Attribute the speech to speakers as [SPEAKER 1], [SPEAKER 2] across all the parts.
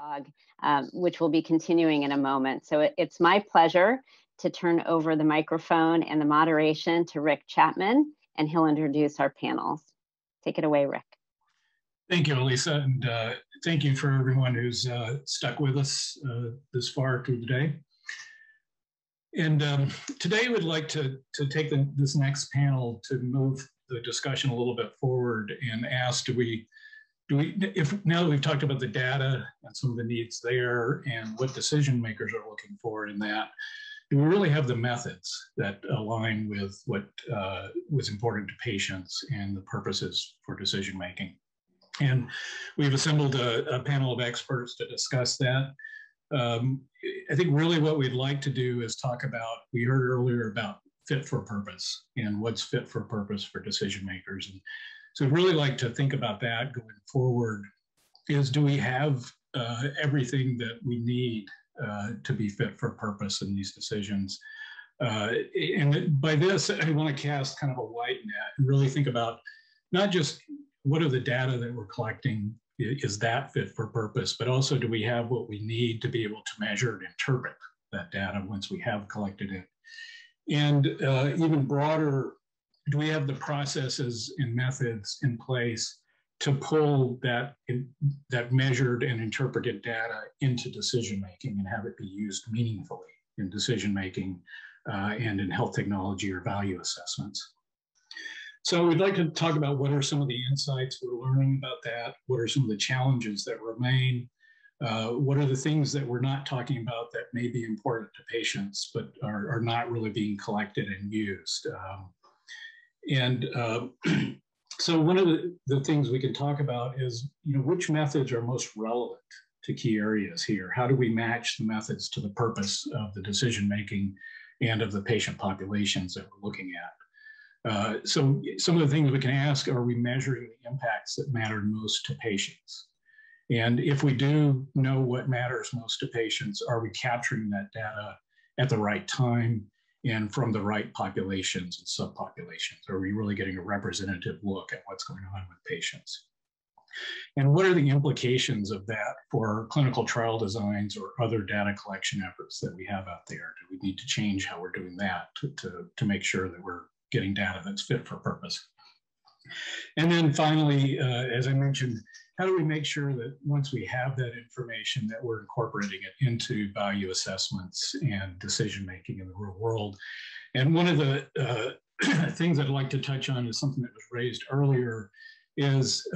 [SPEAKER 1] dialogue, which we'll be continuing in a moment. So it's my pleasure to turn over the microphone and the moderation to Rick Chapman, and he'll introduce our panels. Take it away, Rick.
[SPEAKER 2] Thank you, Elisa, and thank you for everyone who's stuck with us this far through the day. And today we'd like to take this next panel to move the discussion a little bit forward and ask, if now that we've talked about the data and some of the needs there and what decision makers are looking for in that, do we really have the methods that align with what was important to patients and the purposes for decision making? And we've assembled a panel of experts to discuss that. I think really what we'd like to do is talk about, we heard earlier about fit for purpose and what's fit for purpose for decision makers. And so I'd really like to think about that going forward, is do we have everything that we need to be fit for purpose in these decisions? And by this, I want to cast kind of a wide net and really think about not just what are the data that we're collecting, is that fit for purpose, but also do we have what we need to be able to measure and interpret that data once we have collected it? And even broader, do we have the processes and methods in place to pull that measured and interpreted data into decision making and have it be used meaningfully in decision making and in health technology or value assessments? So we'd like to talk about what are some of the insights we're learning about that, what are some of the challenges that remain, what are the things that we're not talking about that may be important to patients but are not really being collected and used. So one of the things we can talk about is, which methods are most relevant to key areas here? How do we match the methods to the purpose of the decision making and of the patient populations that we're looking at? So some of the things we can ask, are we measuring the impacts that matter most to patients? And if we do know what matters most to patients, are we capturing that data at the right time and from the right populations and subpopulations? Are we really getting a representative look at what's going on with patients? And what are the implications of that for clinical trial designs or other data collection efforts that we have out there? Do we need to change how we're doing that to make sure that we're getting data that's fit for purpose? And then finally, as I mentioned, how do we make sure that once we have that information that we're incorporating it into value assessments and decision-making in the real world? And one of the things I'd like to touch on is something that was raised earlier, is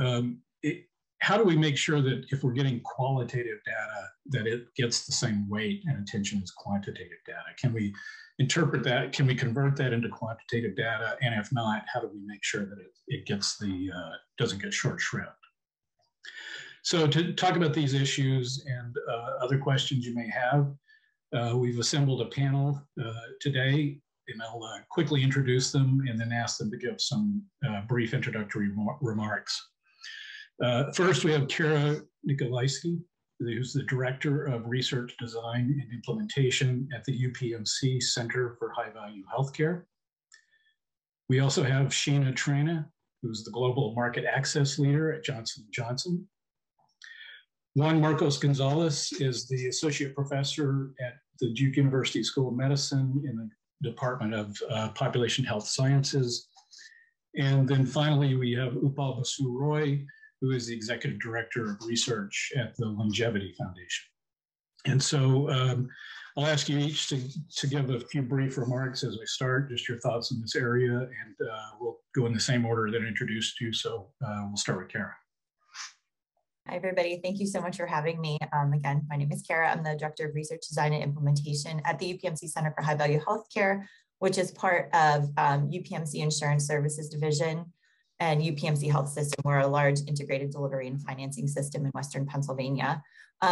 [SPEAKER 2] how do we make sure that if we're getting qualitative data, that it gets the same weight and attention as quantitative data? Can we interpret that? Can we convert that into quantitative data? And if not, how do we make sure that it gets doesn't get short shrift? So to talk about these issues and other questions you may have, we've assembled a panel today, and I'll quickly introduce them and then ask them to give some brief introductory remarks. First, we have Kara Nikolaevsky, who's the Director of Research, Design, and Implementation at the UPMC Center for High Value Healthcare. We also have Sheena Trena, who's the Global Market Access Leader at Johnson & Johnson. Juan Marcos Gonzalez is the Associate Professor at the Duke University School of Medicine in the Department of Population Health Sciences. And then finally, we have Upal Basu Roy, who is the Executive Director of Research at the Longevity Foundation. And so I'll ask you each to give a few brief remarks as we start, just your thoughts in this area, and we'll go in the same order that I introduced you. So we'll start with Kara.
[SPEAKER 3] Hi, everybody. Thank you so much for having me. Again, my name is Kara. I'm the Director of Research, Design, and Implementation at the UPMC Center for High Value Healthcare, which is part of UPMC Insurance Services Division and UPMC Health System. We're a large integrated delivery and financing system in Western Pennsylvania.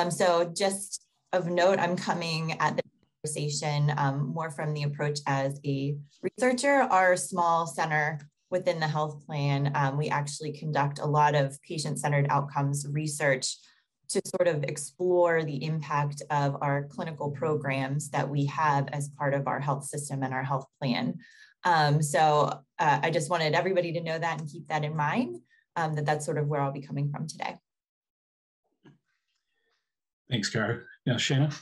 [SPEAKER 3] So just of note, I'm coming at the conversation more from the approach as a researcher. Our small center within the health plan, we actually conduct a lot of patient-centered outcomes research to sort of explore the impact of our clinical programs that we have as part of our health system and our health plan. I just wanted everybody to know that and keep that in mind, that's sort of where I'll be coming from today.
[SPEAKER 2] Thanks, Kara. Yeah, Shana?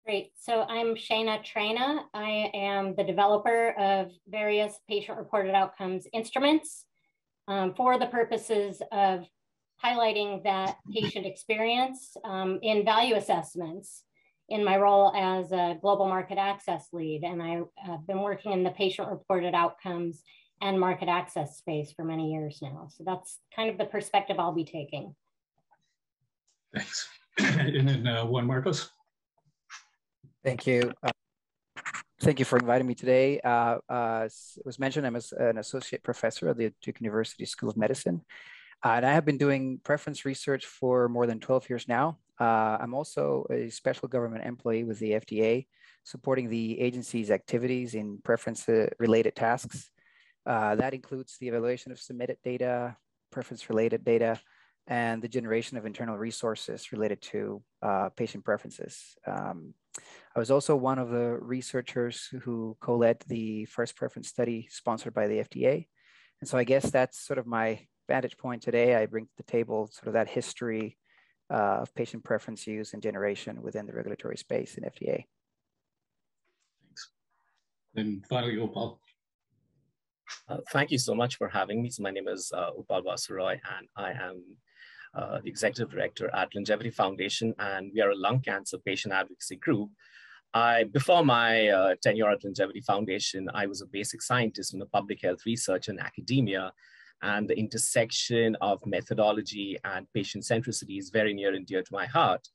[SPEAKER 4] Great. So I'm Shana Traina. I am the developer of various patient-reported outcomes instruments for the purposes of highlighting that patient experience in value assessments in my role as a global market access lead. And I have been working in the patient-reported outcomes and market access space for many years now. So that's kind of the perspective I'll be taking.
[SPEAKER 2] Thanks. And then Juan Marcos.
[SPEAKER 5] Thank you. Thank you for inviting me today. As was mentioned, I'm an associate professor at the Duke University School of Medicine. And I have been doing preference research for more than 12 years now. I'm also a special government employee with the FDA, supporting the agency's activities in preference-related tasks. That includes the evaluation of submitted data, preference-related data, and the generation of internal resources related to patient preferences. I was also one of the researchers who co-led the first preference study sponsored by the FDA. And so I guess that's sort of my vantage point today. I bring to the table sort of that history of patient preference use and generation within the regulatory space in FDA.
[SPEAKER 2] Thanks. And finally, Upal.
[SPEAKER 6] Thank you so much for having me. So my name is Upal Vasuroy, and I am the Executive Director at Longevity Foundation, and we are a lung cancer patient advocacy group. Before my tenure at Longevity Foundation, I was a basic scientist in the public health research and academia, and the intersection of methodology and patient centricity is very near and dear to my heart.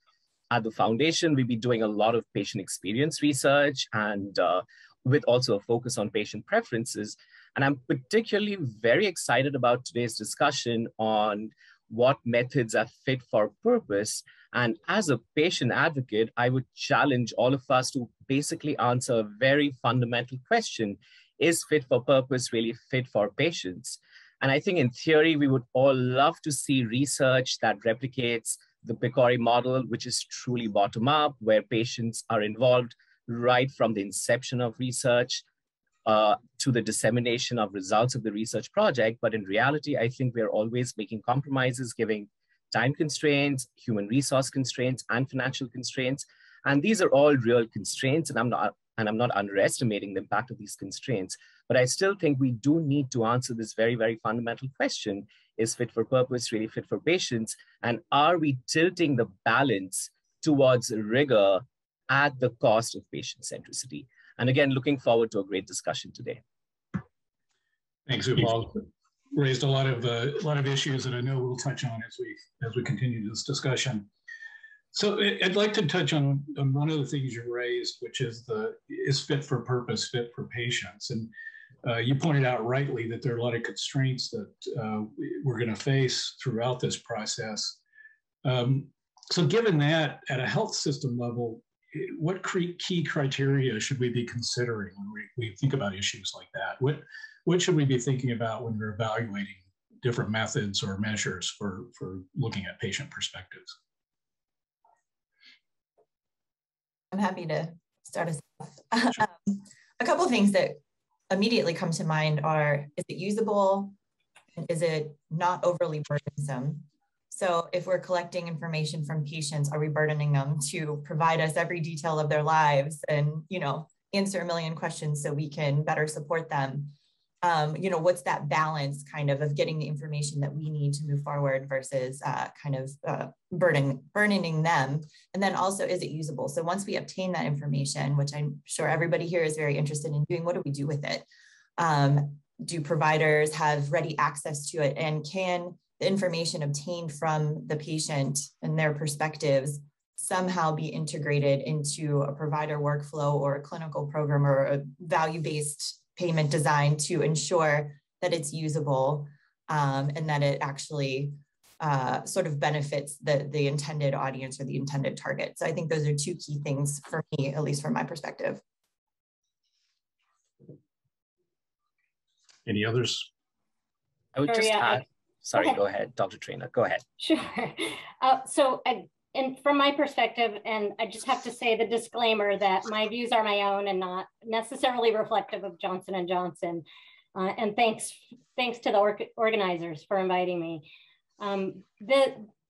[SPEAKER 6] At the foundation, we'll be doing a lot of patient experience research and with also a focus on patient preferences. And I'm particularly very excited about today's discussion on what methods are fit for purpose. And as a patient advocate, I would challenge all of us to basically answer a very fundamental question: is fit for purpose really fit for patients? And I think in theory, we would all love to see research that replicates the PCORI model, which is truly bottom up, where patients are involved right from the inception of research to the dissemination of results of the research project. But in reality, I think we're always making compromises, giving time constraints, human resource constraints, and financial constraints. And these are all real constraints, and I'm not underestimating the impact of these constraints. But I still think we do need to answer this very, very fundamental question: is fit for purpose really fit for patients? And are we tilting the balance towards rigor at the cost of patient centricity? And again, looking forward to a great discussion today.
[SPEAKER 2] Thanks, Upal. Raised a lot of issues that I know we'll touch on as we continue this discussion. So I'd like to touch on one of the things you raised, which is is fit for purpose, fit for patients. And you pointed out rightly that there are a lot of constraints that we're going to face throughout this process. So given that, at a health system level, what key criteria should we be considering when we think about issues like that? What should we be thinking about when we're evaluating different methods or measures for looking at patient perspectives?
[SPEAKER 3] I'm happy to start us off. Sure. A couple of things that immediately come to mind are: is it usable? And is it not overly burdensome? So if we're collecting information from patients, are we burdening them to provide us every detail of their lives and, answer a million questions so we can better support them? What's that balance of getting the information that we need to move forward versus burdening them? And then also, is it usable? So once we obtain that information, which I'm sure everybody here is very interested in doing, what do we do with it? Do providers have ready access to it? And can the information obtained from the patient and their perspectives somehow be integrated into a provider workflow or a clinical program or a value-based payment design to ensure that it's usable and that it actually sort of benefits the intended audience or the intended target? So I think those are two key things for me, at least from my perspective.
[SPEAKER 2] Any others?
[SPEAKER 6] I would just add, sorry, go ahead, Dr. Traina, go ahead.
[SPEAKER 4] Sure. And from my perspective, and I just have to say the disclaimer that my views are my own and not necessarily reflective of Johnson & Johnson. And thanks to the organizers for inviting me.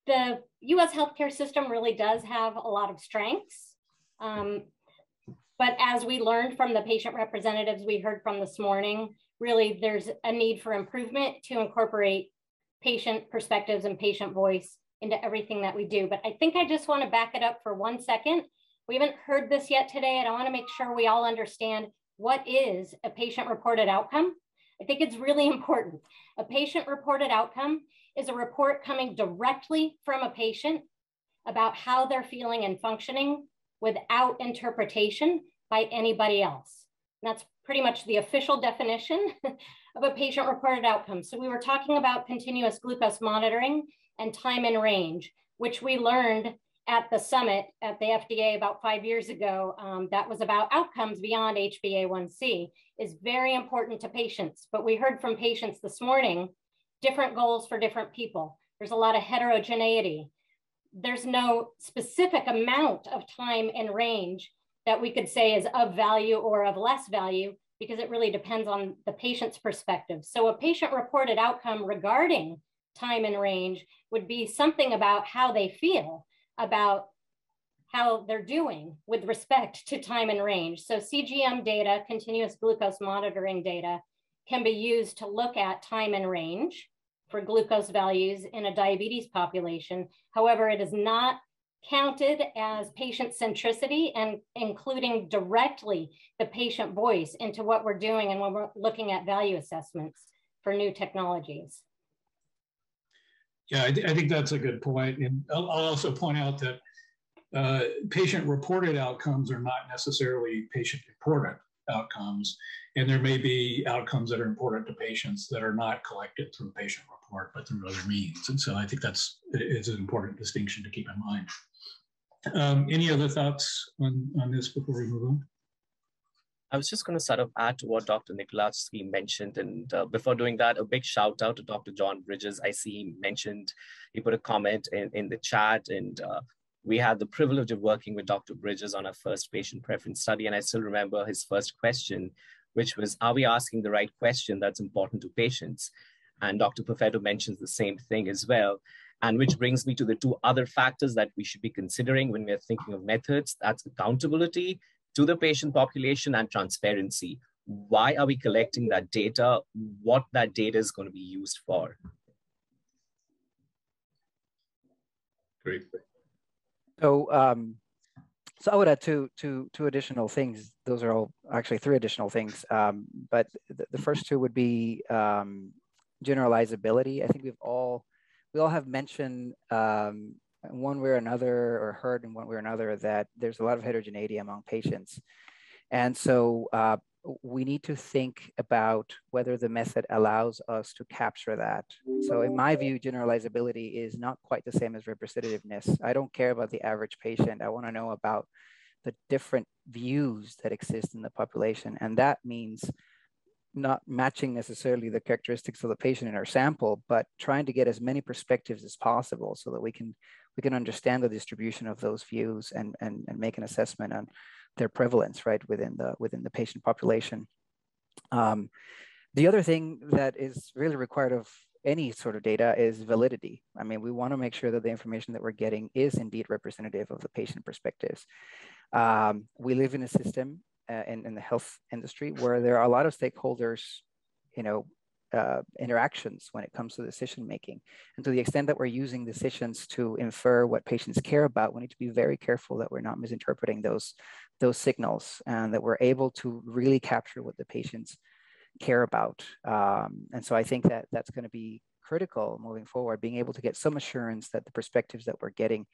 [SPEAKER 4] the US healthcare system really does have a lot of strengths. But as we learned from the patient representatives we heard from this morning, really there's a need for improvement to incorporate patient perspectives and patient voice into everything that we do. But I think I just want to back it up for 1 second. We haven't heard this yet today, and I want to make sure we all understand what is a patient-reported outcome. I think it's really important. A patient-reported outcome is a report coming directly from a patient about how they're feeling and functioning without interpretation by anybody else. And that's pretty much the official definition of a patient-reported outcome. So we were talking about continuous glucose monitoring and time in range, which we learned at the summit at the FDA about 5 years ago. That was about outcomes beyond HbA1c, is very important to patients. But we heard from patients this morning, different goals for different people. There's a lot of heterogeneity. There's no specific amount of time and range that we could say is of value or of less value, because it really depends on the patient's perspective. So a patient-reported outcome regarding time and range would be something about how they feel, about how they're doing with respect to time and range. So CGM data, continuous glucose monitoring data, can be used to look at time and range for glucose values in a diabetes population. However, it is not counted as patient centricity and including directly the patient voice into what we're doing and when we're looking at value assessments for new technologies.
[SPEAKER 2] Yeah, I think that's a good point. And I'll also point out that patient-reported outcomes are not necessarily patient-important outcomes. And there may be outcomes that are important to patients that are not collected through a patient report, but through other means. And so I think it's an important distinction to keep in mind. Any other thoughts on this before we move on?
[SPEAKER 6] I was just going to sort of add to what Dr. Nikolajski mentioned. And before doing that, a big shout out to Dr. John Bridges. I see he mentioned, he put a comment in the chat, and we had the privilege of working with Dr. Bridges on our first patient preference study. And I still remember his first question, which was, are we asking the right question that's important to patients? And Dr. Perfetto mentions the same thing as well. And which brings me to the two other factors that we should be considering when we're thinking of methods. That's accountability to the patient population and transparency. Why are we collecting that data? What that data is going to be used for?
[SPEAKER 2] Great.
[SPEAKER 5] So, so I would add two additional things. Those are all actually three additional things. But the first two would be generalizability. I think we all have mentioned one way or another, or heard in one way or another, that there's a lot of heterogeneity among patients. And so we need to think about whether the method allows us to capture that. So in my view, generalizability is not quite the same as representativeness. I don't care about the average patient. I want to know about the different views that exist in the population. And that means not matching necessarily the characteristics of the patient in our sample, but trying to get as many perspectives as possible so that we can understand the distribution of those views and make an assessment on their prevalence, right, within the patient population. The other thing that is really required of any sort of data is validity. I mean, we want to make sure that the information that we're getting is indeed representative of the patient perspectives. We live in a system in the health industry where there are a lot of stakeholders, interactions when it comes to decision making. And to the extent that we're using decisions to infer what patients care about, we need to be very careful that we're not misinterpreting those signals, and that we're able to really capture what the patients care about. And so I think that that's going to be critical moving forward, being able to get some assurance that the perspectives that we're getting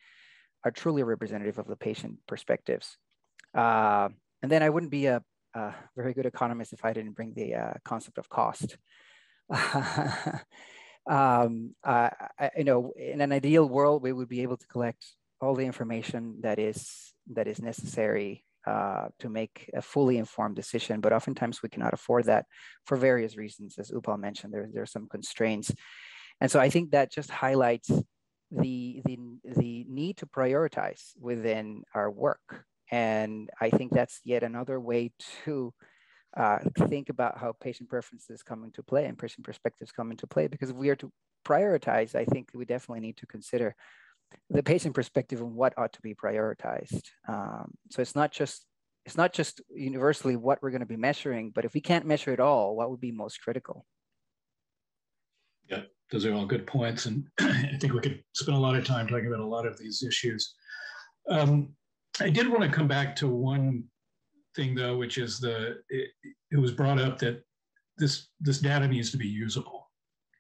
[SPEAKER 5] are truly representative of the patient perspectives. And then I wouldn't be a very good economist if I didn't bring the concept of cost. In an ideal world, we would be able to collect all the information that is necessary to make a fully informed decision, but oftentimes we cannot afford that for various reasons. As Upal mentioned, there are some constraints, and so I think that just highlights the need to prioritize within our work. And I think that's yet another way to think about how patient preferences come into play and patient perspectives come into play, because if we are to prioritize, I think we definitely need to consider the patient perspective and what ought to be prioritized. So it's not just universally what we're going to be measuring, but if we can't measure it all, what would be most critical?
[SPEAKER 2] Yeah, those are all good points. And I think we could spend a lot of time talking about a lot of these issues. I did want to come back to one thing, though, which is it was brought up that this data needs to be usable.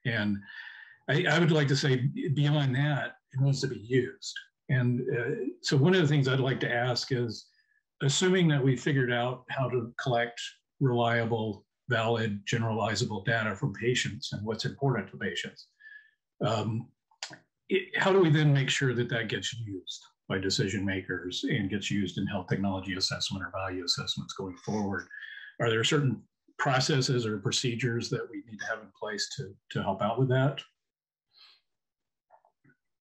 [SPEAKER 2] And I would like to say beyond that, it needs to be used. And so one of the things I'd like to ask is, assuming that we figured out how to collect reliable, valid, generalizable data from patients and what's important to patients, how do we then make sure that that gets used by decision makers and gets used in health technology assessment or value assessments going forward? Are there certain processes or procedures that we need to have in place to help out with that?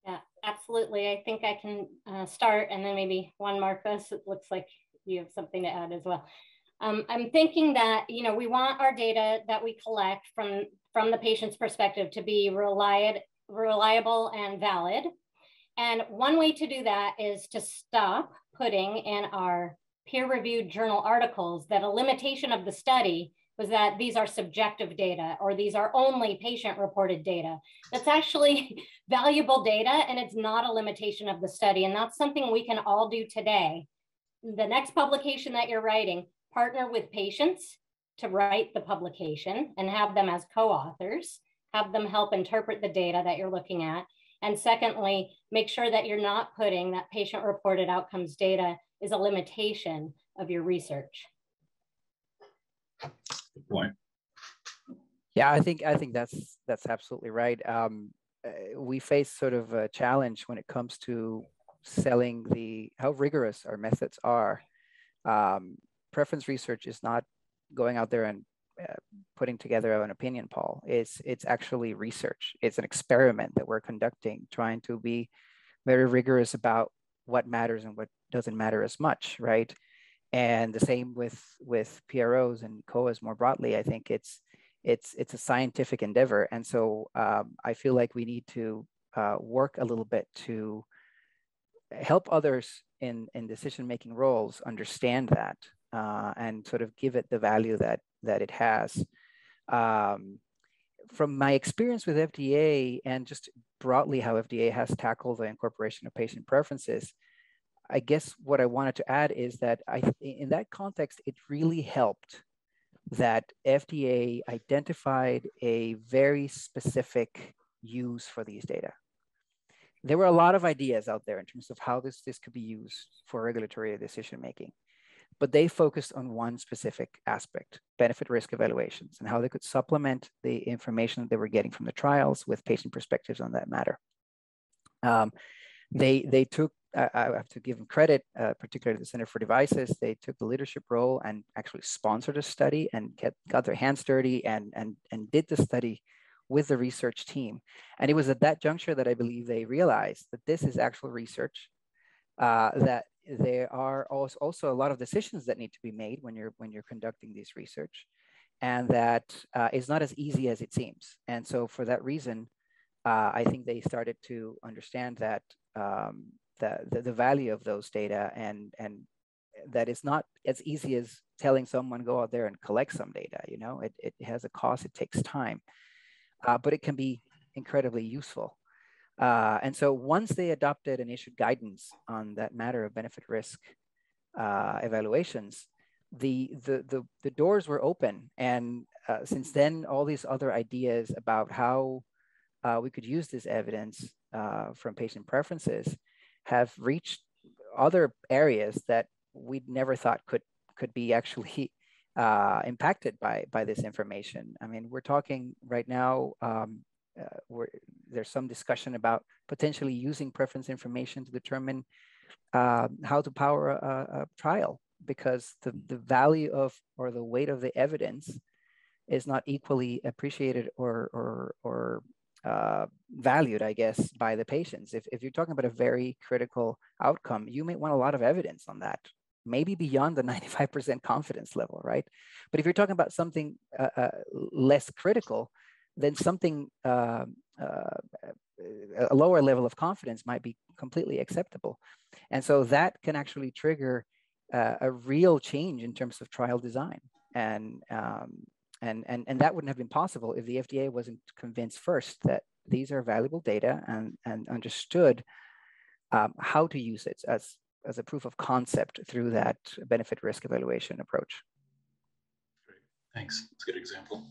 [SPEAKER 4] Yeah, absolutely. I think I can start, and then maybe Juan Marcos, it looks like you have something to add as well. I'm thinking that, we want our data that we collect from the patient's perspective to be reliable and valid. And one way to do that is to stop putting in our peer-reviewed journal articles that a limitation of the study was that these are subjective data, or these are only patient-reported data. That's actually valuable data, and it's not a limitation of the study. And that's something we can all do today. The next publication that you're writing, partner with patients to write the publication and have them as co-authors, have them help interpret the data that you're looking at. And secondly, make sure that you're not putting that patient-reported outcomes data is a limitation of your research.
[SPEAKER 2] Good point.
[SPEAKER 5] Yeah, I think that's absolutely right. We face sort of a challenge when it comes to selling how rigorous our methods are. Preference research is not going out there and putting together an opinion poll. It's actually research. It's an experiment that we're conducting, trying to be very rigorous about what matters and what doesn't matter as much, right? And the same with PROs and COAs more broadly. I think it's a scientific endeavor, and so I feel like we need to work a little bit to help others in decision-making roles understand that and sort of give it the value that it has. From my experience with FDA and just broadly how FDA has tackled the incorporation of patient preferences, I guess what I wanted to add is that in that context, it really helped that FDA identified a very specific use for these data. There were a lot of ideas out there in terms of how this could be used for regulatory decision-making, but they focused on one specific aspect, benefit risk evaluations, and how they could supplement the information that they were getting from the trials with patient perspectives on that matter. They took, I have to give them credit, particularly the Center for Devices, they took the leadership role and actually sponsored a study and got their hands dirty and did the study with the research team. And it was at that juncture that I believe they realized that this is actual research, that there are also a lot of decisions that need to be made when you're conducting this research, and that it's not as easy as it seems. And so for that reason, I think they started to understand that the value of those data, and that it's not as easy as telling someone go out there and collect some data. It has a cost, it takes time, but it can be incredibly useful. And so once they adopted and issued guidance on that matter of benefit risk evaluations, the doors were open. And since then, all these other ideas about how we could use this evidence from patient preferences have reached other areas that we'd never thought could be actually impacted by this information. I mean, we're talking right now, there's some discussion about potentially using preference information to determine how to power a trial, because the value of, or the weight of the evidence is not equally appreciated or valued, I guess, by the patients. If you're talking about a very critical outcome, you may want a lot of evidence on that, maybe beyond the 95% confidence level, right? But if you're talking about something less critical, then something a lower level of confidence might be completely acceptable. And so that can actually trigger a real change in terms of trial design. And that wouldn't have been possible if the FDA wasn't convinced first that these are valuable data and understood how to use it as a proof of concept through that benefit risk evaluation approach.
[SPEAKER 2] Great, thanks. That's a good example.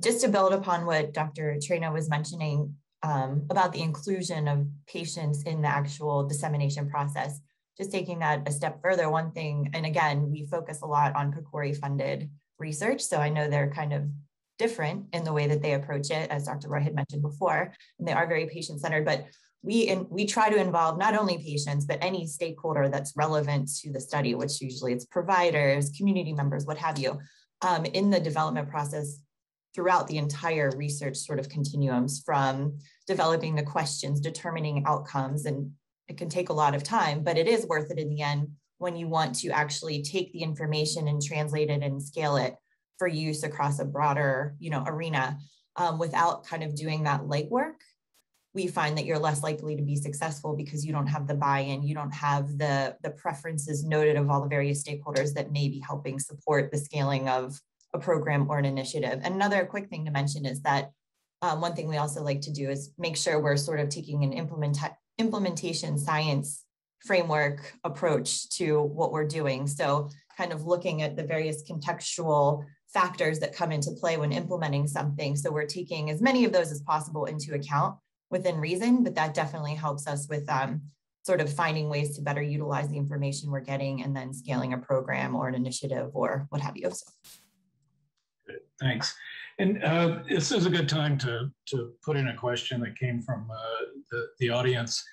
[SPEAKER 3] Just to build upon what Dr. Trena was mentioning about the inclusion of patients in the actual dissemination process, just taking that a step further, one thing, and again, we focus a lot on PCORI funded research. So I know they're kind of different in the way that they approach it, as Dr. Roy had mentioned before, and they are very patient-centered, but we try to involve not only patients, but any stakeholder that's relevant to the study, which usually it's providers, community members, what have you, in the development process throughout the entire research sort of continuums, from developing the questions, determining outcomes, and it can take a lot of time, but it is worth it in the end when you want to actually take the information and translate it and scale it for use across a broader, arena. Without kind of doing that legwork, we find that you're less likely to be successful because you don't have the buy-in, you don't have the preferences noted of all the various stakeholders that may be helping support the scaling of a program or an initiative. And another quick thing to mention is that one thing we also like to do is make sure we're sort of taking an implementation science framework approach to what we're doing. So kind of looking at the various contextual factors that come into play when implementing something. So we're taking as many of those as possible into account within reason, but that definitely helps us with sort of finding ways to better utilize the information we're getting and then scaling a program or an initiative or what have you. So.
[SPEAKER 2] Good, thanks. And this is a good time to put in a question that came from the audience.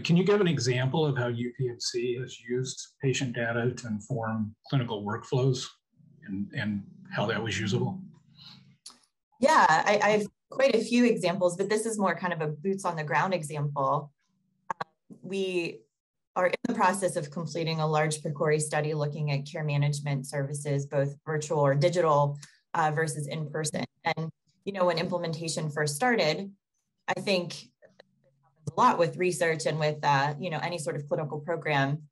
[SPEAKER 2] Can you give an example of how UPMC has used patient data to inform clinical workflows and how that was usable?
[SPEAKER 3] Yeah, I have quite a few examples, but this is more kind of a boots on the ground example. We are in the process of completing a large PCORI study looking at care management services, both virtual or digital versus in person. And, when implementation first started, I think a lot with research and with, any sort of clinical program,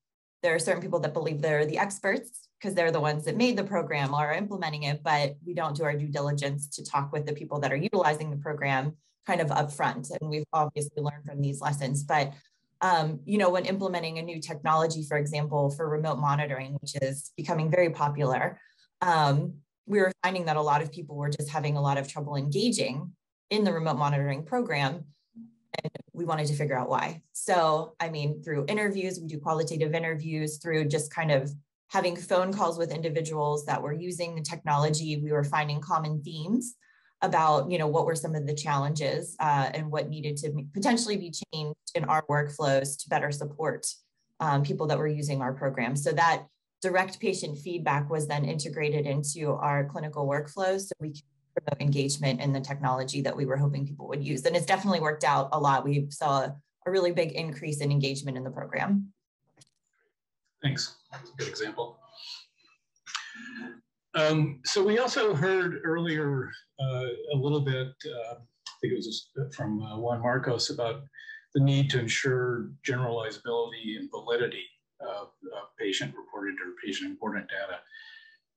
[SPEAKER 3] there are certain people that believe they're the experts because they're the ones that made the program or are implementing it, but we don't do our due diligence to talk with the people that are utilizing the program kind of upfront. And we've obviously learned from these lessons, but when implementing a new technology, for example, for remote monitoring, which is becoming very popular, we were finding that a lot of people were just having a lot of trouble engaging in the remote monitoring program. And we wanted to figure out why. So, through interviews, we do qualitative interviews, through just kind of having phone calls with individuals that were using the technology, we were finding common themes about, what were some of the challenges and what needed to potentially be changed in our workflows to better support people that were using our program. So that direct patient feedback was then integrated into our clinical workflows so we could promote engagement in the technology that we were hoping people would use. And it's definitely worked out a lot. We saw a really big increase in engagement in the program.
[SPEAKER 2] Thanks. That's a good example. So we also heard earlier a little bit, I think it was just from Juan Marcos, about the need to ensure generalizability and validity of patient-reported or patient-important data.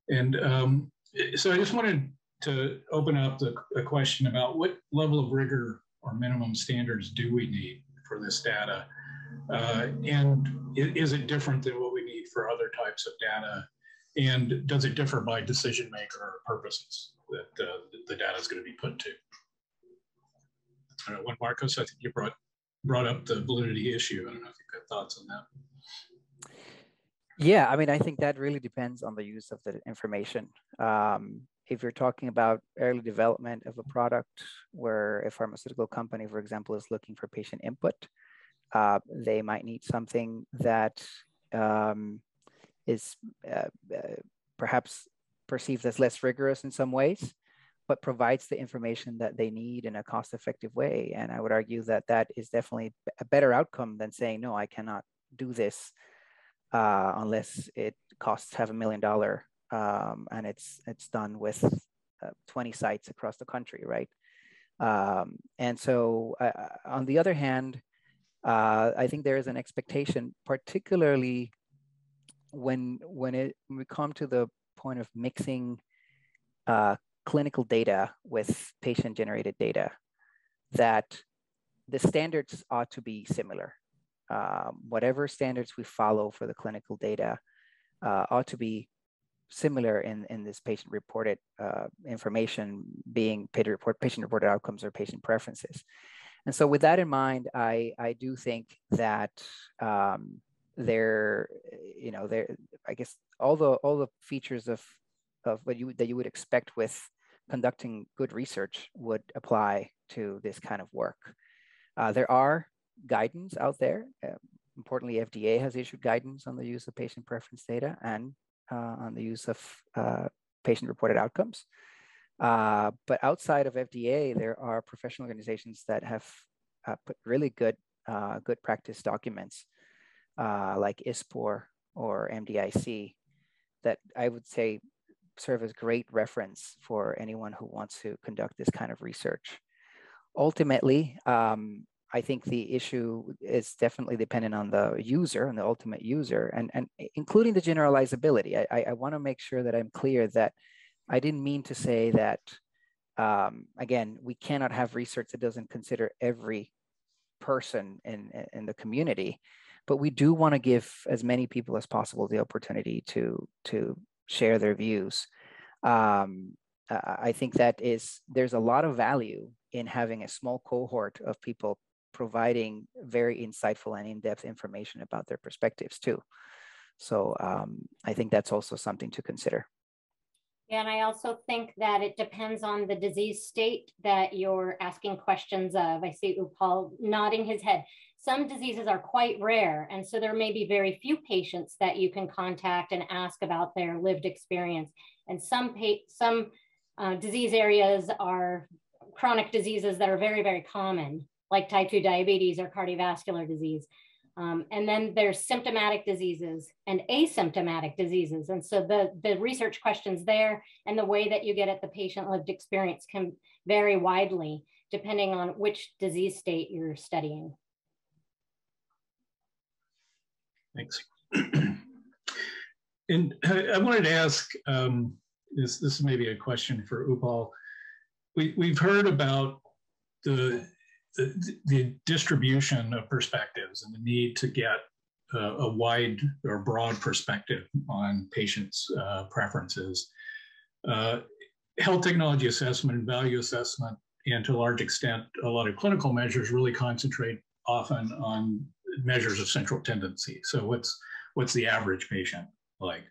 [SPEAKER 2] And so I just wanted to open up the question about what level of rigor or minimum standards do we need for this data? And is it different than what we need for other types of data? And does it differ by decision maker or purposes that the data is going to be put to? Juan Marcos, I think you brought up the validity issue. I don't know if you've got thoughts on that.
[SPEAKER 5] Yeah, I think that really depends on the use of the information. If you're talking about early development of a product where a pharmaceutical company, for example, is looking for patient input, they might need something that is perhaps perceived as less rigorous in some ways, but provides the information that they need in a cost-effective way. And I would argue that that is definitely a better outcome than saying, no, I cannot do this unless it costs $500,000 and it's done with 20 sites across the country, right? And so on the other hand, I think there is an expectation, particularly when we come to the point of mixing clinical data with patient-generated data, that the standards ought to be similar. Whatever standards we follow for the clinical data ought to be similar in this patient-reported information, being patient-reported outcomes or patient preferences. And so with that in mind, I do think that I guess all the features of that you would expect with conducting good research would apply to this kind of work. There are guidance out there. Importantly, FDA has issued guidance on the use of patient preference data and on the use of patient-reported outcomes. But outside of FDA, there are professional organizations that have put really good practice documents like ISPOR or MDIC that I would say serve as great reference for anyone who wants to conduct this kind of research. Ultimately, I think the issue is definitely dependent on the user, on the ultimate user, and including the generalizability. I want to make sure that I'm clear that I didn't mean to say that, again, we cannot have research that doesn't consider every person in the community, but we do want to give as many people as possible the opportunity to share their views. I think there's a lot of value in having a small cohort of people providing very insightful and in-depth information about their perspectives too. So I think that's also something to consider.
[SPEAKER 4] Yeah, and I also think that it depends on the disease state that you're asking questions of. I see Upal nodding his head. Some diseases are quite rare, and so there may be very few patients that you can contact and ask about their lived experience. And some disease areas are chronic diseases that are very, very common, like type 2 diabetes or cardiovascular disease. And then there's symptomatic diseases and asymptomatic diseases. And so the research questions there and the way that you get at the patient lived experience can vary widely depending on which disease state you're studying.
[SPEAKER 2] Thanks. And I wanted to ask, this is maybe a question for Upal. We've heard about the distribution of perspectives and the need to get a wide or broad perspective on patients' preferences. Health technology assessment and value assessment, and to a large extent, a lot of clinical measures really concentrate often on measures of central tendency. So what's the average patient like?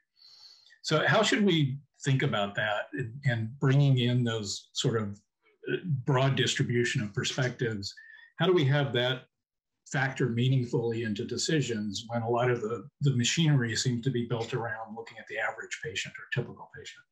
[SPEAKER 2] So how should we think about that and bringing in those sort of broad distribution of perspectives? How do we have that factor meaningfully into decisions when a lot of the machinery seems to be built around looking at the average patient or typical patient?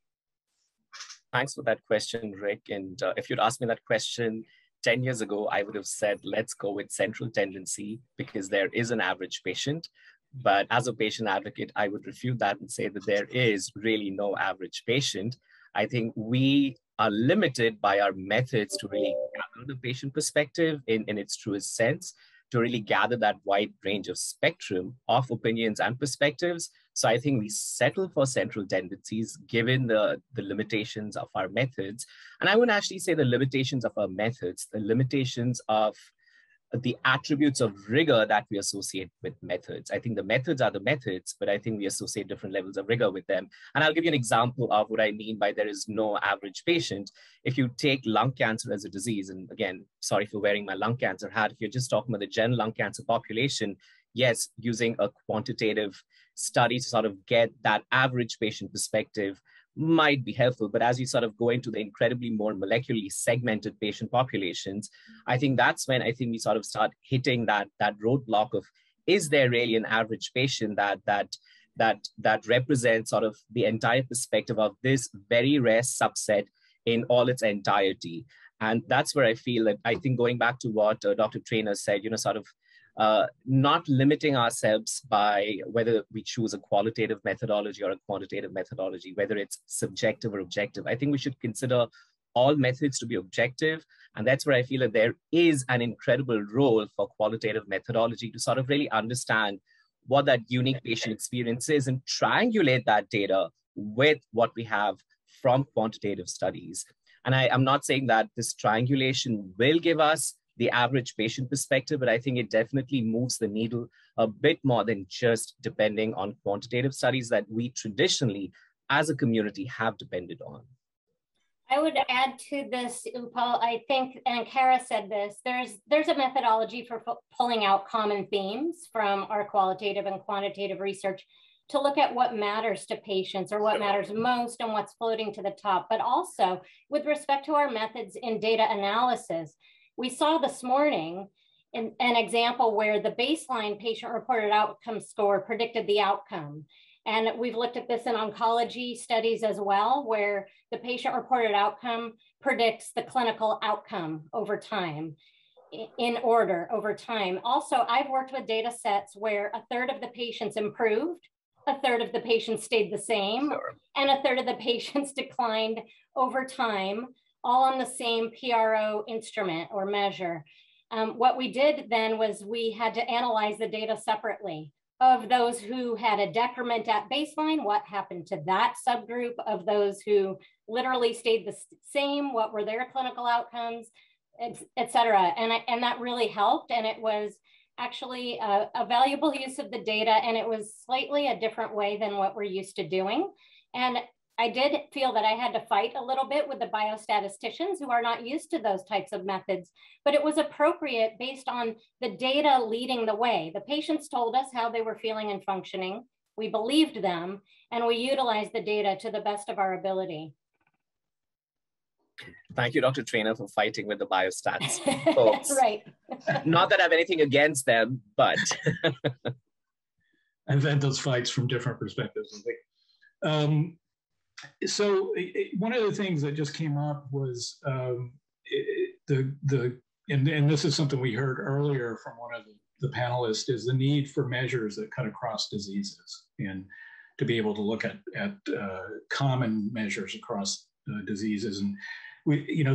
[SPEAKER 6] Thanks for that question, Rick. And if you'd asked me that question 10 years ago, I would have said, let's go with central tendency because there is an average patient. But as a patient advocate, I would refute that and say that there is really no average patient. I think we are limited by our methods to really gather the patient perspective in its truest sense, to really gather that wide range of spectrum of opinions and perspectives. So I think we settle for central tendencies given the limitations of our methods. And I wouldn't actually say the limitations of our methods, the limitations of the attributes of rigor that we associate with methods. I think the methods are the methods, but I think we associate different levels of rigor with them. And I'll give you an example of what I mean by there is no average patient. If you take lung cancer as a disease, and again, sorry for wearing my lung cancer hat, if you're just talking about the general lung cancer population, yes, using a quantitative study to sort of get that average patient perspective might be helpful. But as you sort of go into the incredibly more molecularly segmented patient populations, I think that's when I think we sort of start hitting that roadblock of, is there really an average patient that represents sort of the entire perspective of this very rare subset in all its entirety? And that's where I feel that I think going back to what Dr. Trainer said, sort of not limiting ourselves by whether we choose a qualitative methodology or a quantitative methodology, whether it's subjective or objective. I think we should consider all methods to be objective. And that's where I feel that there is an incredible role for qualitative methodology to sort of really understand what that unique patient experience is and triangulate that data with what we have from quantitative studies. And I'm not saying that this triangulation will give us the average patient perspective, but I think it definitely moves the needle a bit more than just depending on quantitative studies that we traditionally, as a community, have depended on.
[SPEAKER 4] I would add to this, Upal, I think, and Kara said this, there's a methodology for pulling out common themes from our qualitative and quantitative research to look at what matters to patients or what matters most and what's floating to the top. But also with respect to our methods in data analysis, we saw this morning an example where the baseline patient-reported outcome score predicted the outcome. And we've looked at this in oncology studies as well, where the patient-reported outcome predicts the clinical outcome over time, in order over time. Also, I've worked with data sets where a third of the patients improved, a third of the patients stayed the same, and a third of the patients declined over time, all on the same PRO instrument or measure. What we did then was we had to analyze the data separately. Of those who had a decrement at baseline, what happened to that subgroup? Of those who literally stayed the same, what were their clinical outcomes, et cetera. And that really helped. And it was actually a valuable use of the data. And it was slightly a different way than what we're used to doing. And I did feel that I had to fight a little bit with the biostatisticians who are not used to those types of methods, but it was appropriate based on the data leading the way. The patients told us how they were feeling and functioning. We believed them, and we utilized the data to the best of our ability.
[SPEAKER 6] Thank you, Dr. Trainer, for fighting with the biostats folks.
[SPEAKER 4] Right.
[SPEAKER 6] Not that I have anything against them, but.
[SPEAKER 2] I've had those fights from different perspectives, I think. So one of the things that just came up was and this is something we heard earlier from one of the panelists, is the need for measures that cut across diseases and to be able to look at common measures across diseases. And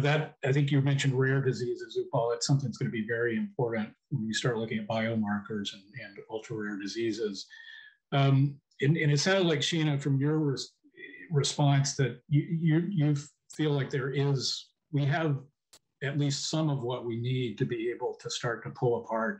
[SPEAKER 2] that, I think you mentioned rare diseases, Upal. It's something that's going to be very important when we start looking at biomarkers and ultra rare diseases. And it sounded like, Sheena, from your response, that you feel like we have at least some of what we need to be able to start to pull apart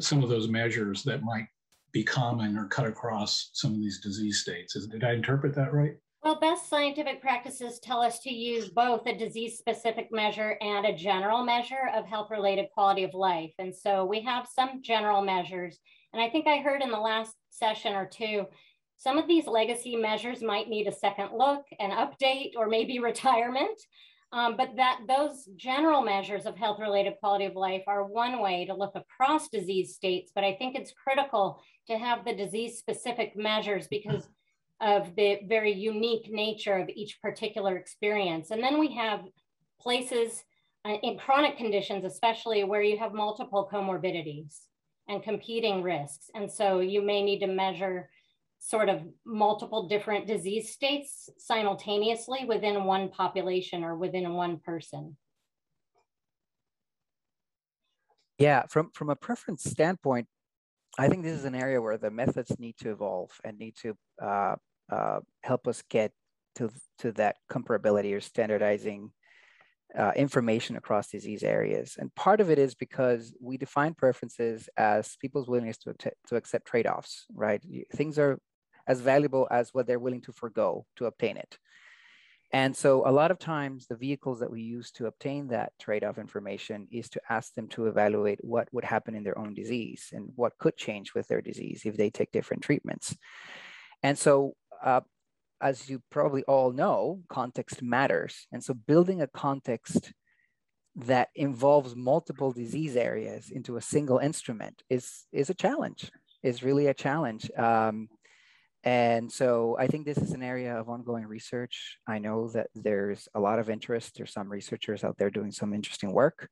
[SPEAKER 2] some of those measures that might be common or cut across some of these disease states. Did I interpret that right?
[SPEAKER 4] Well, best scientific practices tell us to use both a disease-specific measure and a general measure of health-related quality of life. And so we have some general measures. And I think I heard in the last session or two, some of these legacy measures might need a second look, an update, or maybe retirement. But those general measures of health-related quality of life are one way to look across disease states. But I think it's critical to have the disease-specific measures because of the very unique nature of each particular experience. And then we have places in chronic conditions, especially where you have multiple comorbidities and competing risks. And so you may need to measure sort of multiple different disease states simultaneously within one population or within one person.
[SPEAKER 5] Yeah, from a preference standpoint, I think this is an area where the methods need to evolve and need to help us get to that comparability or standardizing information across disease areas. And part of it is because we define preferences as people's willingness to accept trade-offs, right? Things are as valuable as what they're willing to forego to obtain it. And so a lot of times the vehicles that we use to obtain that trade-off information is to ask them to evaluate what would happen in their own disease and what could change with their disease if they take different treatments. And so as you probably all know, context matters. And so building a context that involves multiple disease areas into a single instrument is a challenge, is really a challenge. And so I think this is an area of ongoing research. I know that there's a lot of interest. There's some researchers out there doing some interesting work,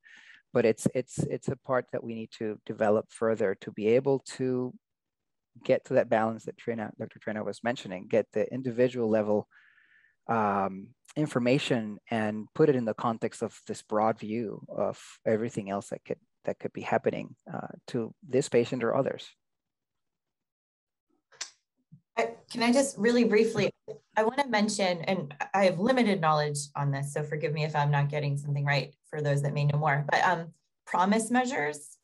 [SPEAKER 5] but it's a part that we need to develop further to be able to get to that balance that Dr. Traina was mentioning, get the individual level information and put it in the context of this broad view of everything else that could be happening to this patient or others.
[SPEAKER 3] Can I just really briefly, I want to mention, and I have limited knowledge on this, so forgive me if I'm not getting something right for those that may know more, but PROMIS measures,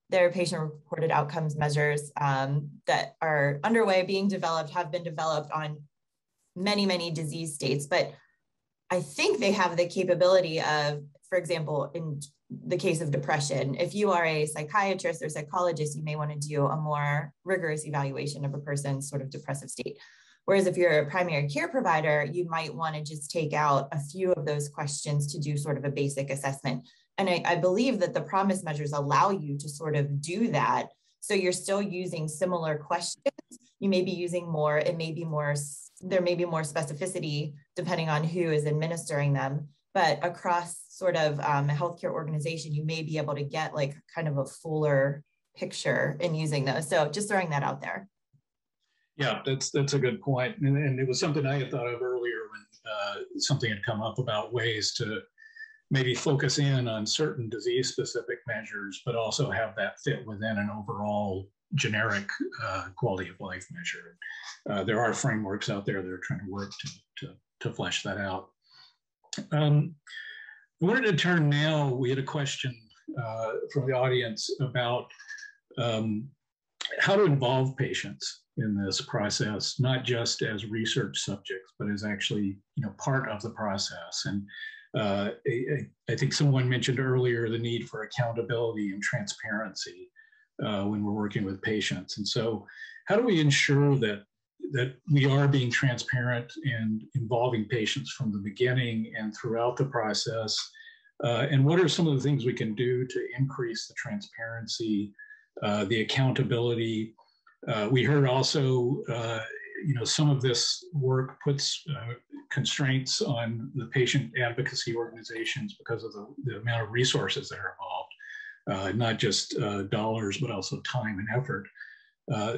[SPEAKER 3] they're patient-reported outcomes measures that are underway, being developed, have been developed on many, many disease states, but I think they have the capability of, for example, in the case of depression, if you are a psychiatrist or psychologist, you may want to do a more rigorous evaluation of a person's sort of depressive state. Whereas if you're a primary care provider, you might want to just take out a few of those questions to do sort of a basic assessment. And I believe that the PROMIS measures allow you to sort of do that. So you're still using similar questions. You may be using more, it may be more, there may be more specificity depending on who is administering them, but across sort of a healthcare organization, you may be able to get like kind of a fuller picture in using those. So just throwing that out there.
[SPEAKER 2] Yeah, that's a good point. And it was something I had thought of earlier when something had come up about ways to maybe focus in on certain disease-specific measures, but also have that fit within an overall generic quality of life measure. There are frameworks out there that are trying to work to flesh that out. I wanted to turn now, we had a question from the audience about how to involve patients in this process, not just as research subjects, but as actually, part of the process. And I think someone mentioned earlier the need for accountability and transparency when we're working with patients. And so how do we ensure that we are being transparent and involving patients from the beginning and throughout the process? And what are some of the things we can do to increase the transparency, the accountability? We heard also, some of this work puts constraints on the patient advocacy organizations because of the amount of resources that are involved, not just dollars, but also time and effort.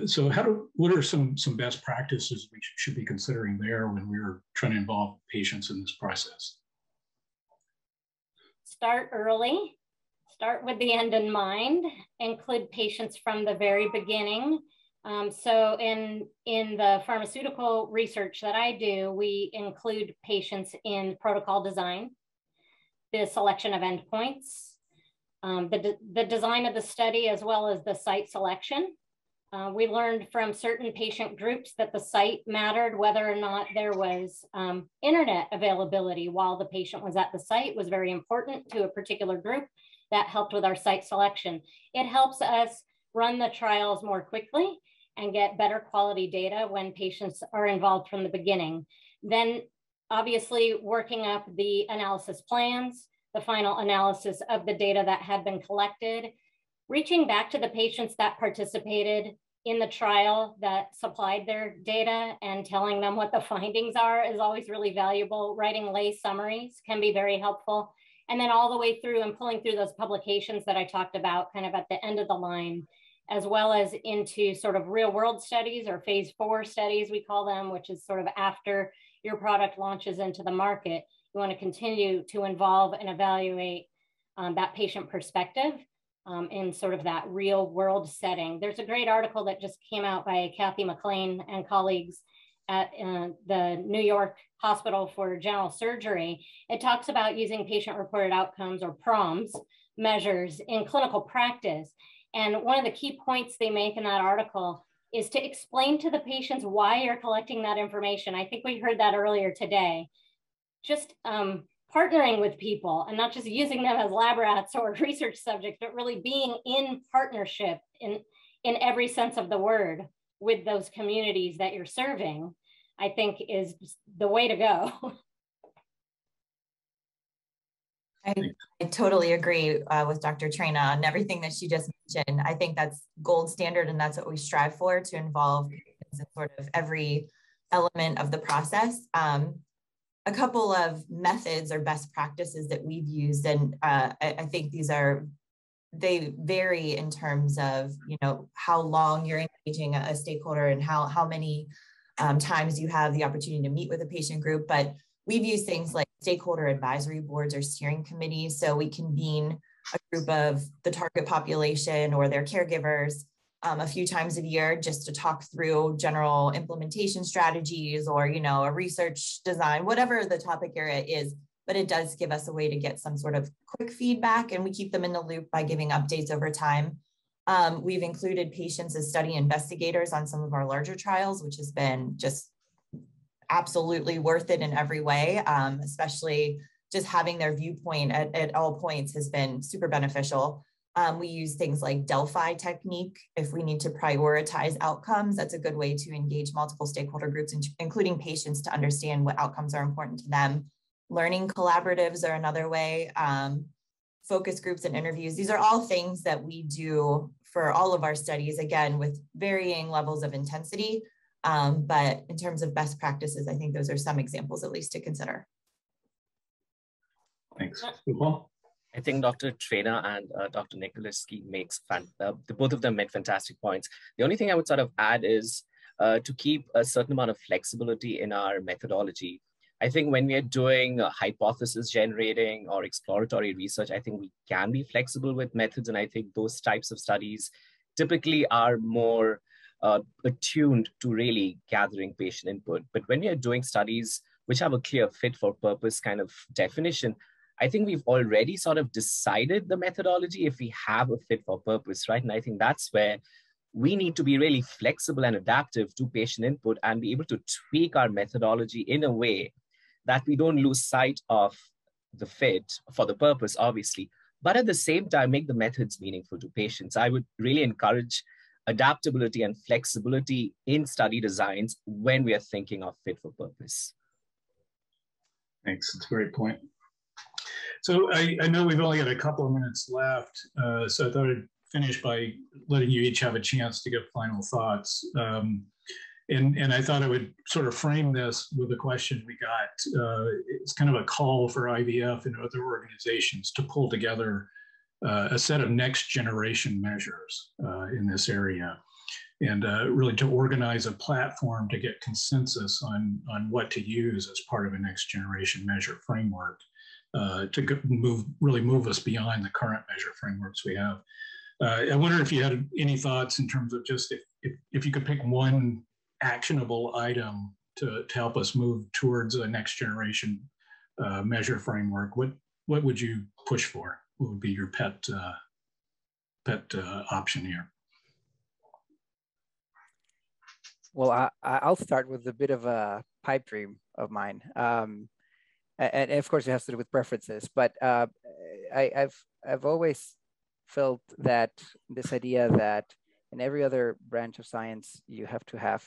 [SPEAKER 2] So what are some best practices we should be considering there when we're trying to involve patients in this process?
[SPEAKER 4] Start early, start with the end in mind, include patients from the very beginning. So in the pharmaceutical research that I do, we include patients in protocol design, the selection of endpoints, the design of the study, as well as the site selection. We learned from certain patient groups that the site mattered, whether or not there was internet availability while the patient was at the site was very important to a particular group. That helped with our site selection. It helps us run the trials more quickly and get better quality data when patients are involved from the beginning. Then obviously working up the analysis plans, the final analysis of the data that had been collected, reaching back to the patients that participated in the trial that supplied their data and telling them what the findings are is always really valuable. Writing lay summaries can be very helpful. And then all the way through and pulling through those publications that I talked about kind of at the end of the line, as well as into sort of real world studies or phase 4 studies, we call them, which is sort of after your product launches into the market. You want to continue to involve and evaluate that patient perspective in sort of that real world setting. There's a great article that just came out by Kathy McLean and colleagues at the New York Hospital for General Surgery. It talks about using patient-reported outcomes, or PROMs, measures in clinical practice. And one of the key points they make in that article is to explain to the patients why you're collecting that information. I think we heard that earlier today. Just partnering with people and not just using them as lab rats or research subjects, but really being in partnership in every sense of the word with those communities that you're serving, I think is the way to go.
[SPEAKER 3] I totally agree with Dr. Traina on everything that she just mentioned. I think that's gold standard, and that's what we strive for, to involve in sort of every element of the process. A couple of methods or best practices that we've used, and I think they vary in terms of how long you're engaging a stakeholder and how many times you have the opportunity to meet with a patient group. But we've used things like stakeholder advisory boards or steering committees. So we convene a group of the target population or their caregivers a few times a year just to talk through general implementation strategies or, a research design, whatever the topic area is. But it does give us a way to get some sort of quick feedback, and we keep them in the loop by giving updates over time. We've included patients as study investigators on some of our larger trials, which has been just absolutely worth it in every way, especially just having their viewpoint at all points has been super beneficial. We use things like Delphi technique. If we need to prioritize outcomes, that's a good way to engage multiple stakeholder groups, including patients, to understand what outcomes are important to them. Learning collaboratives are another way. Focus groups and interviews. These are all things that we do for all of our studies, again, with varying levels of intensity. But in terms of best practices, I think those are some examples at least to consider.
[SPEAKER 2] Thanks. Paul?
[SPEAKER 6] I think Dr. Traina and Dr. Nikoliski both of them made fantastic points. The only thing I would sort of add is to keep a certain amount of flexibility in our methodology. I think when we are doing hypothesis generating or exploratory research, I think we can be flexible with methods. And I think those types of studies typically are more attuned to really gathering patient input. But when we are doing studies which have a clear fit for purpose kind of definition, I think we've already sort of decided the methodology if we have a fit for purpose, right? And I think that's where we need to be really flexible and adaptive to patient input and be able to tweak our methodology in a way that we don't lose sight of the fit for the purpose, obviously, but at the same time, make the methods meaningful to patients. I would really encourage adaptability and flexibility in study designs when we are thinking of fit for purpose.
[SPEAKER 2] Thanks, that's a great point. So I know we've only got a couple of minutes left, so I thought I'd finish by letting you each have a chance to give final thoughts. And I thought I would sort of frame this with a question we got. It's kind of a call for IVF and other organizations to pull together a set of next generation measures in this area, and really to organize a platform to get consensus on what to use as part of a next generation measure framework to really move us beyond the current measure frameworks we have. I wonder if you had any thoughts in terms of just if you could pick one actionable item to help us move towards a next generation measure framework. What would you push for? What would be your pet option here?
[SPEAKER 5] Well, I'll start with a bit of a pipe dream of mine. And of course it has to do with preferences, but I've always felt that this idea that in every other branch of science, you have to have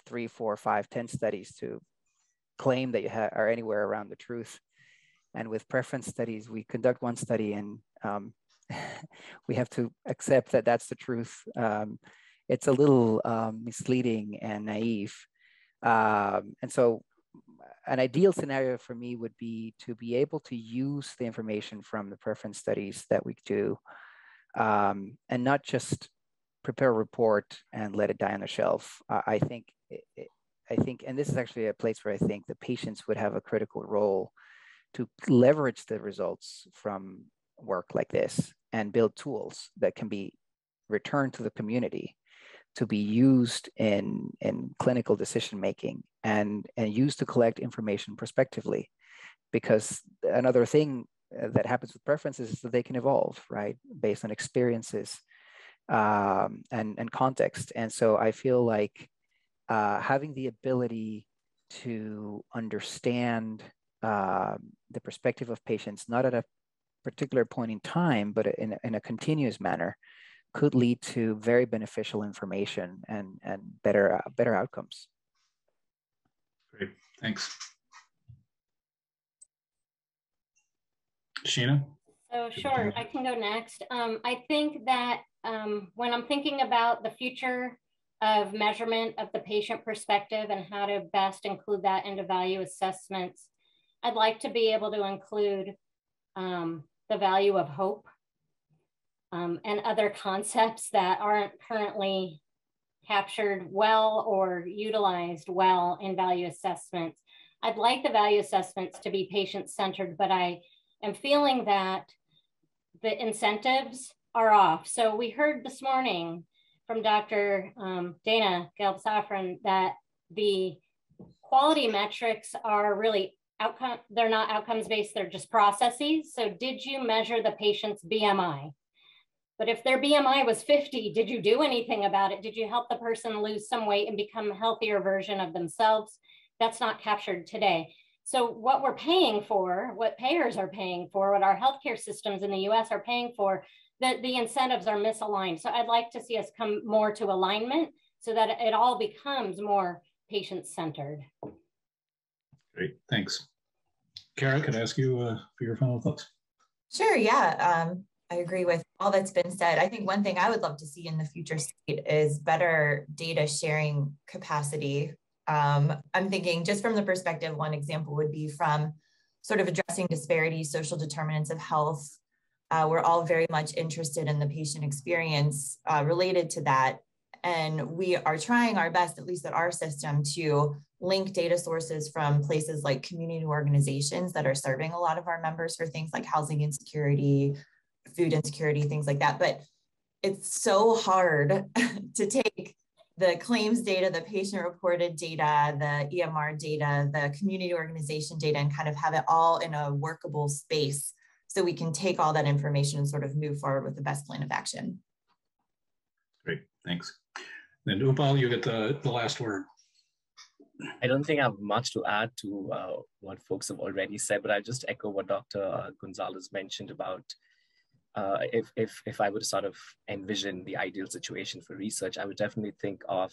[SPEAKER 5] 3, 4, 5, 10 studies to claim that you are anywhere around the truth. And with preference studies, we conduct one study and we have to accept that that's the truth. It's a little misleading and naive. And so an ideal scenario for me would be to be able to use the information from the preference studies that we do and not just prepare a report and let it die on the shelf. I think, and this is actually a place where I think the patients would have a critical role to leverage the results from work like this and build tools that can be returned to the community to be used in clinical decision-making and used to collect information prospectively. Because another thing that happens with preferences is that they can evolve, right? Based on experiences and context. And so I feel like having the ability to understand the perspective of patients, not at a particular point in time, but in a continuous manner, could lead to very beneficial information and better outcomes.
[SPEAKER 2] Great, thanks. Sheena?
[SPEAKER 4] So sure, I can go next. I think that when I'm thinking about the future of measurement of the patient perspective and how to best include that into value assessments, I'd like to be able to include the value of hope and other concepts that aren't currently captured well or utilized well in value assessments. I'd like the value assessments to be patient-centered, but I am feeling that the incentives are off. So we heard this morning from Dr. Dana Gelb-Safran that the quality metrics are really they're not outcomes-based, they're just processes. So did you measure the patient's BMI? But if their BMI was 50, did you do anything about it? Did you help the person lose some weight and become a healthier version of themselves? That's not captured today. So what we're paying for, what payers are paying for, what our healthcare systems in the US are paying for, the incentives are misaligned. So I'd like to see us come more to alignment so that it all becomes more patient-centered.
[SPEAKER 2] Great, thanks. Kara, could I ask you for your final thoughts?
[SPEAKER 3] Sure, yeah. I agree with all that's been said. I think one thing I would love to see in the future state is better data sharing capacity. I'm thinking just from the perspective, one example would be from sort of addressing disparities, social determinants of health. We're all very much interested in the patient experience related to that. And we are trying our best, at least at our system, to link data sources from places like community organizations that are serving a lot of our members for things like housing insecurity, food insecurity, things like that. But it's so hard to take the claims data, the patient reported data, the EMR data, the community organization data, and kind of have it all in a workable space so we can take all that information and sort of move forward with the best plan of action.
[SPEAKER 2] Great, thanks. Then Upal, you get the last word.
[SPEAKER 6] I don't think I have much to add to what folks have already said, but I'll just echo what Dr. Gonzalez mentioned about if I were to sort of envision the ideal situation for research, I would definitely think of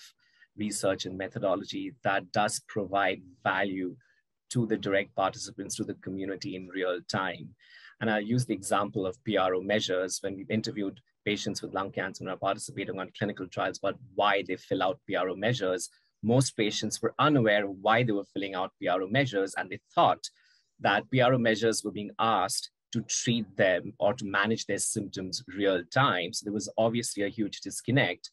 [SPEAKER 6] research and methodology that does provide value to the direct participants, to the community in real time. And I'll use the example of PRO measures. When we've interviewed patients with lung cancer and are participating on clinical trials about why they fill out PRO measures, most patients were unaware of why they were filling out PRO measures, and they thought that PRO measures were being asked to treat them or to manage their symptoms real time. So there was obviously a huge disconnect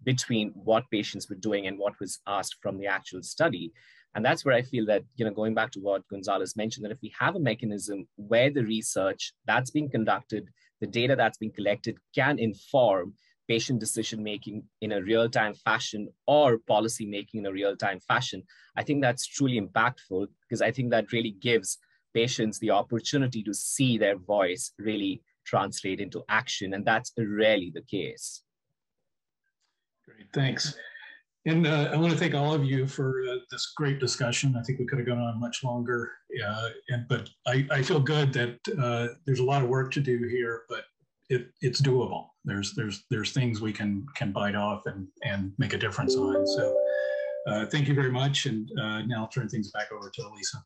[SPEAKER 6] between what patients were doing and what was asked from the actual study. And that's where I feel that, going back to what Gonzalez mentioned, that if we have a mechanism where the research that's being conducted, the data that's being collected can inform patient decision-making in a real-time fashion or policy-making in a real-time fashion, I think that's truly impactful, because I think that really gives patients the opportunity to see their voice really translate into action. And that's rarely the case.
[SPEAKER 2] Great, thanks. And I want to thank all of you for this great discussion. I think we could have gone on much longer, but I feel good that there's a lot of work to do here, but it's doable. There's things we can bite off and make a difference on. So thank you very much. And now I'll turn things back over to Elisa.